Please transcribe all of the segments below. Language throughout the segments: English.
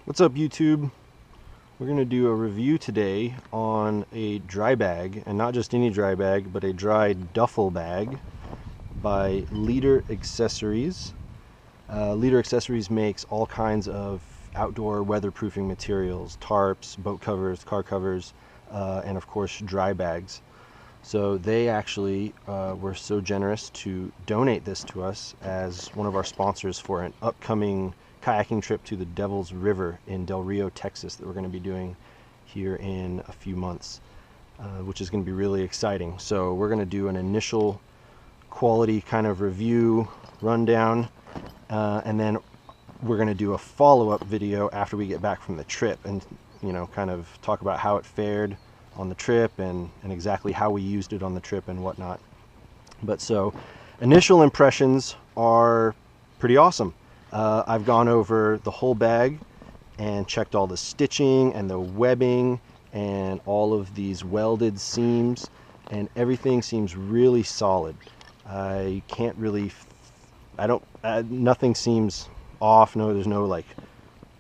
What's up, YouTube? We're going to do a review today on a dry bag, and not just any dry bag, but a dry duffel bag by Leader Accessories. Leader Accessories makes all kinds of outdoor weatherproofing materials, tarps, boat covers, car covers, and of course dry bags. So they actually were so generous to donate this to us as one of our sponsors for an upcoming kayaking trip to the Devil's River in Del Rio, Texas that we're going to be doing here in a few months, which is going to be really exciting. So we're going to do an initial quality kind of review rundown, and then we're going to do a follow-up video after we get back from the trip and kind of talk about how it fared on the trip and exactly how we used it on the trip and whatnot. But so initial impressions are pretty awesome. I've gone over the whole bag and checked all the stitching and the webbing and all of these welded seams, and everything seems really solid. I can't really, nothing seems off. No, there's no like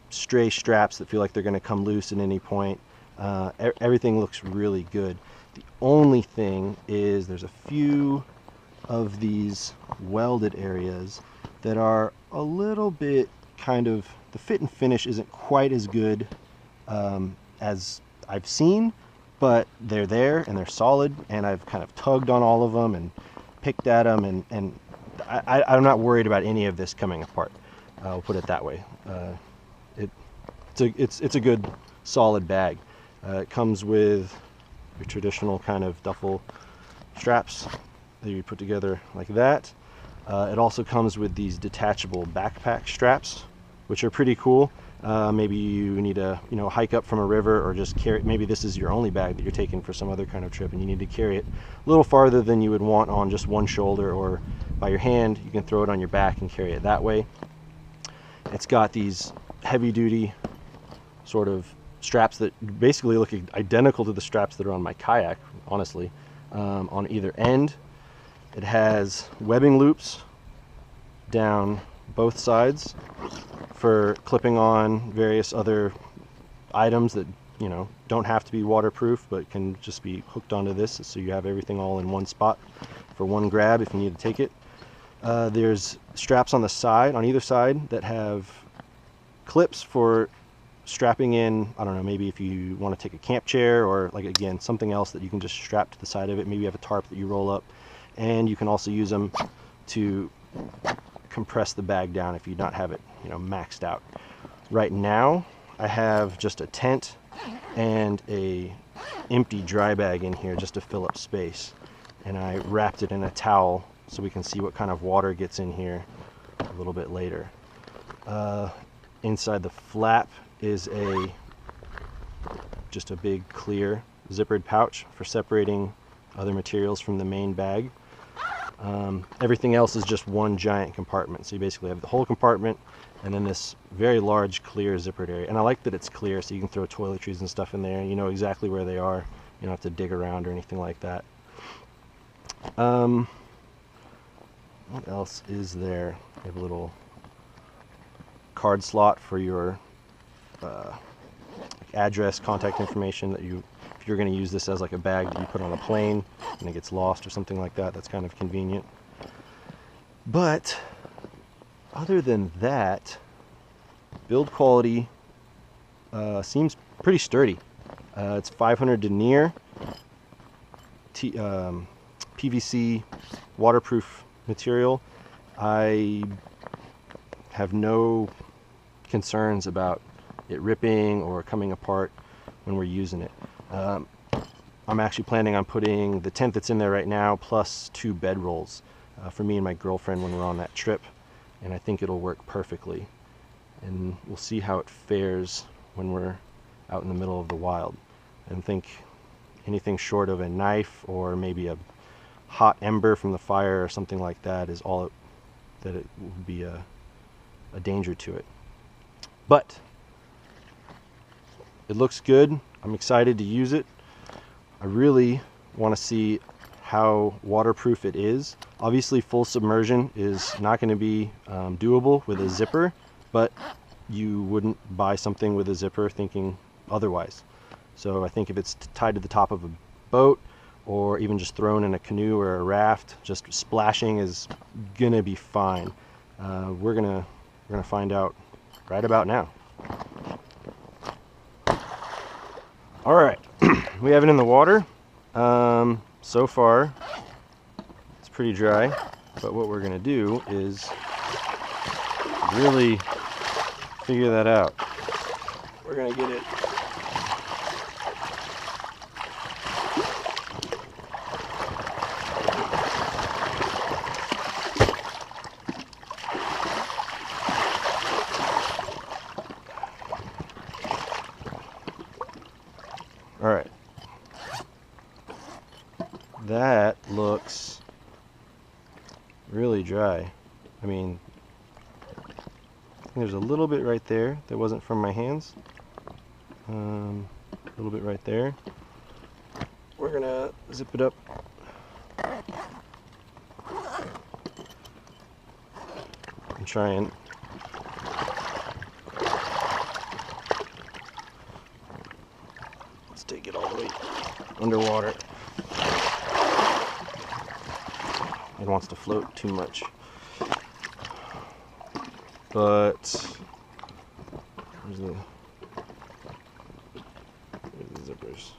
stray straps that feel like they're going to come loose at any point. Everything looks really good. The only thing is there's a few of these welded areas that are a little bit kind of, the fit and finish isn't quite as good as I've seen, but they're there and they're solid, and I've kind of tugged on all of them and picked at them, and I'm not worried about any of this coming apart. I'll put it that way. It's a good solid bag. It comes with your traditional kind of duffel straps that you put together like that. It also comes with these detachable backpack straps, which are pretty cool. Maybe you need to hike up from a river, or just carry it. Maybe this is your only bag that you're taking for some other kind of trip and you need to carry it a little farther than you would want on just one shoulder or by your hand. You can throw it on your back and carry it that way. It's got these heavy duty sort of straps that basically look identical to the straps that are on my kayak, honestly, on either end. It has webbing loops down both sides for clipping on various other items that don't have to be waterproof but can just be hooked onto this, so you have everything all in one spot for one grab if you need to take it. There's straps on the side, on either side, that have clips for strapping in, I don't know, maybe if you want to take a camp chair, or like again something else that you can just strap to the side of it. Maybe you have a tarp that you roll up, and you can also use them to compress the bag down if you don't have it maxed out. Right now I have just a tent and a empty dry bag in here just to fill up space, and I wrapped it in a towel so we can see what kind of water gets in here a little bit later. Inside the flap is just a big clear zippered pouch for separating other materials from the main bag. Everything else is just one giant compartment, so you basically have the whole compartment and then this very large clear zippered area. And I like that it's clear, so you can throw toiletries and stuff in there. You know exactly where they are. You don't have to dig around or anything like that. What else is there? You have a little card slot for your address, contact information that if you're going to use this as like a bag that you put on a plane and it gets lost or something like that, that's kind of convenient. But other than that, build quality seems pretty sturdy. It's 500 denier, PVC waterproof material. I have no concerns about it ripping or coming apart when we're using it. I'm actually planning on putting the tent that's in there right now plus 2 bedrolls for me and my girlfriend when we're on that trip, and I think it'll work perfectly, and we'll see how it fares when we're out in the middle of the wild. And think anything short of a knife or maybe a hot ember from the fire or something like that is all that it would be a danger to it. But it looks good. I'm excited to use it. I really want to see how waterproof it is. Obviously full submersion is not going to be doable with a zipper, but you wouldn't buy something with a zipper thinking otherwise. So I think if it's tied to the top of a boat, or even just thrown in a canoe or a raft, just splashing is gonna be fine. We're gonna find out right about now. All right, we have it in the water. So far, it's pretty dry, but what we're gonna do is really figure that out. We're gonna get it all right. That looks really dry. I mean, there's a little bit right there that wasn't from my hands. A little bit right there. We're gonna zip it up. And try and let's take it all the way underwater. It wants to float too much. But where's the zippers?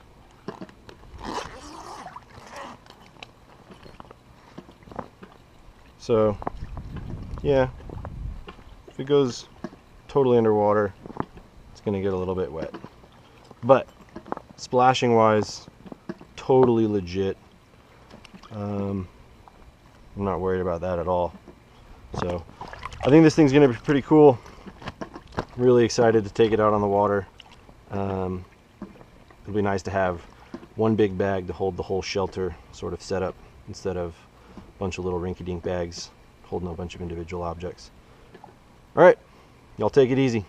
So yeah, if it goes totally underwater, it's gonna get a little bit wet. But splashing wise, totally legit. I'm not worried about that at all. So I think this thing's gonna be pretty cool. Really excited to take it out on the water. It'll be nice to have one big bag to hold the whole shelter sort of set up, instead of a bunch of little rinky-dink bags holding a bunch of individual objects. All right, y'all take it easy.